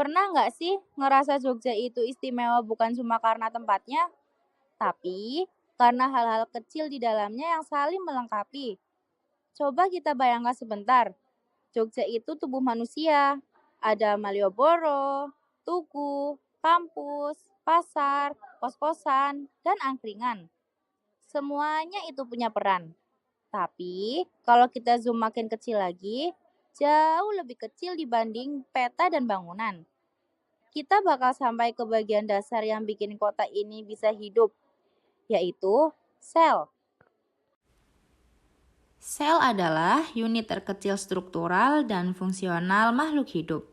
Pernah nggak sih ngerasa Jogja itu istimewa bukan cuma karena tempatnya, tapi karena hal-hal kecil di dalamnya yang saling melengkapi? Coba kita bayangkan sebentar, Jogja itu tubuh manusia. Ada Malioboro, Tugu, kampus, pasar, kos-kosan, dan angkringan. Semuanya itu punya peran. Tapi kalau kita zoom makin kecil lagi, jauh lebih kecil dibanding peta dan bangunan. Kita bakal sampai ke bagian dasar yang bikin kota ini bisa hidup, yaitu sel. Sel adalah unit terkecil struktural dan fungsional makhluk hidup.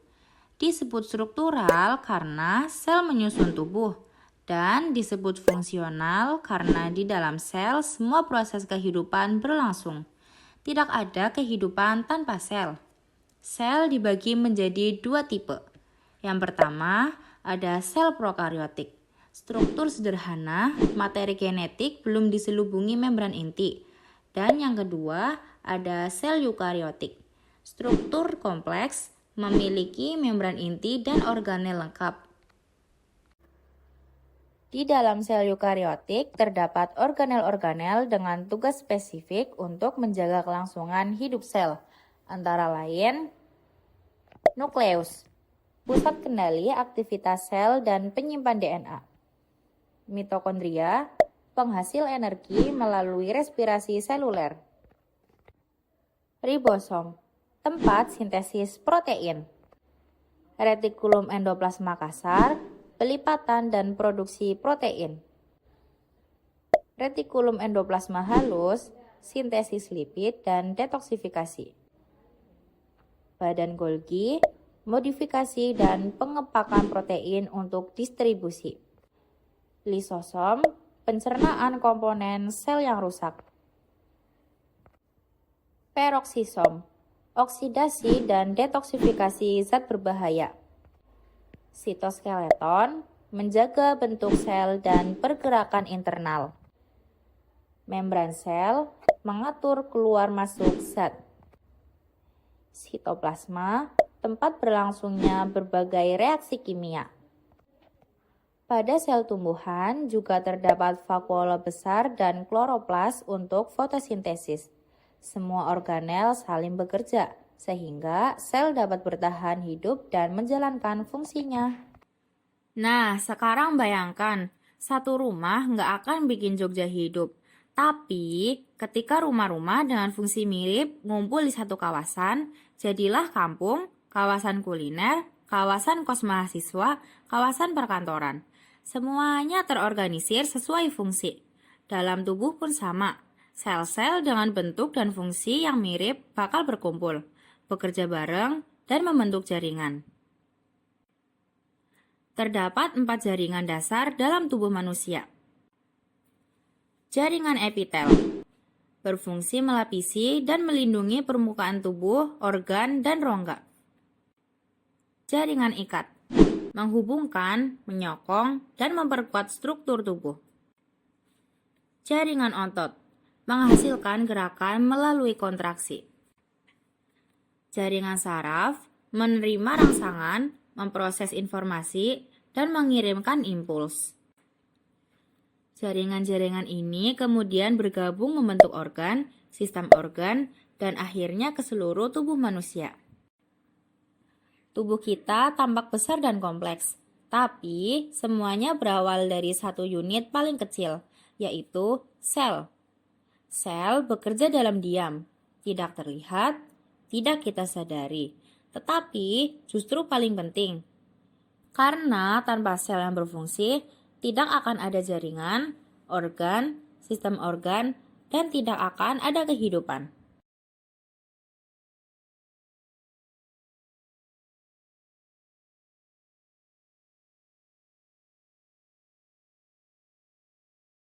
Disebut struktural karena sel menyusun tubuh, dan disebut fungsional karena di dalam sel semua proses kehidupan berlangsung. Tidak ada kehidupan tanpa sel. Sel dibagi menjadi dua tipe. Yang pertama, ada sel prokariotik. Struktur sederhana, materi genetik belum diselubungi membran inti. Dan yang kedua, ada sel eukariotik. Struktur kompleks, memiliki membran inti dan organel lengkap. Di dalam sel eukariotik terdapat organel-organel dengan tugas spesifik untuk menjaga kelangsungan hidup sel, antara lain nukleus, pusat kendali aktivitas sel dan penyimpan DNA. Mitokondria, penghasil energi melalui respirasi seluler. Ribosom, tempat sintesis protein. Retikulum endoplasma kasar, pelipatan dan produksi protein. Retikulum endoplasma halus, sintesis lipid dan detoksifikasi. Badan Golgi, modifikasi dan pengepakan protein untuk distribusi. Lisosom, pencernaan komponen sel yang rusak. Peroksisom, oksidasi dan detoksifikasi zat berbahaya. Sitoskeleton, menjaga bentuk sel dan pergerakan internal. Membran sel, mengatur keluar masuk zat. Sitoplasma, tempat berlangsungnya berbagai reaksi kimia. Pada sel tumbuhan juga terdapat vakuola besar dan kloroplas untuk fotosintesis. Semua organel saling bekerja, sehingga sel dapat bertahan hidup dan menjalankan fungsinya. Nah, sekarang bayangkan, satu rumah nggak akan bikin Jogja hidup. Tapi, ketika rumah-rumah dengan fungsi mirip ngumpul di satu kawasan, jadilah kampung, kawasan kuliner, kawasan kos mahasiswa, kawasan perkantoran. Semuanya terorganisir sesuai fungsi. Dalam tubuh pun sama. Sel-sel dengan bentuk dan fungsi yang mirip bakal berkumpul, bekerja bareng, dan membentuk jaringan. Terdapat 4 jaringan dasar dalam tubuh manusia. Jaringan epitel berfungsi melapisi dan melindungi permukaan tubuh, organ, dan rongga. Jaringan ikat menghubungkan, menyokong, dan memperkuat struktur tubuh. Jaringan otot menghasilkan gerakan melalui kontraksi. Jaringan saraf menerima rangsangan, memproses informasi, dan mengirimkan impuls. Jaringan-jaringan ini kemudian bergabung membentuk organ, sistem organ, dan akhirnya ke seluruh tubuh manusia. Tubuh kita tampak besar dan kompleks, tapi semuanya berawal dari satu unit paling kecil, yaitu sel. Sel bekerja dalam diam, tidak terlihat, tidak kita sadari, tetapi justru paling penting. Karena tanpa sel yang berfungsi, tidak akan ada jaringan, organ, sistem organ, dan tidak akan ada kehidupan.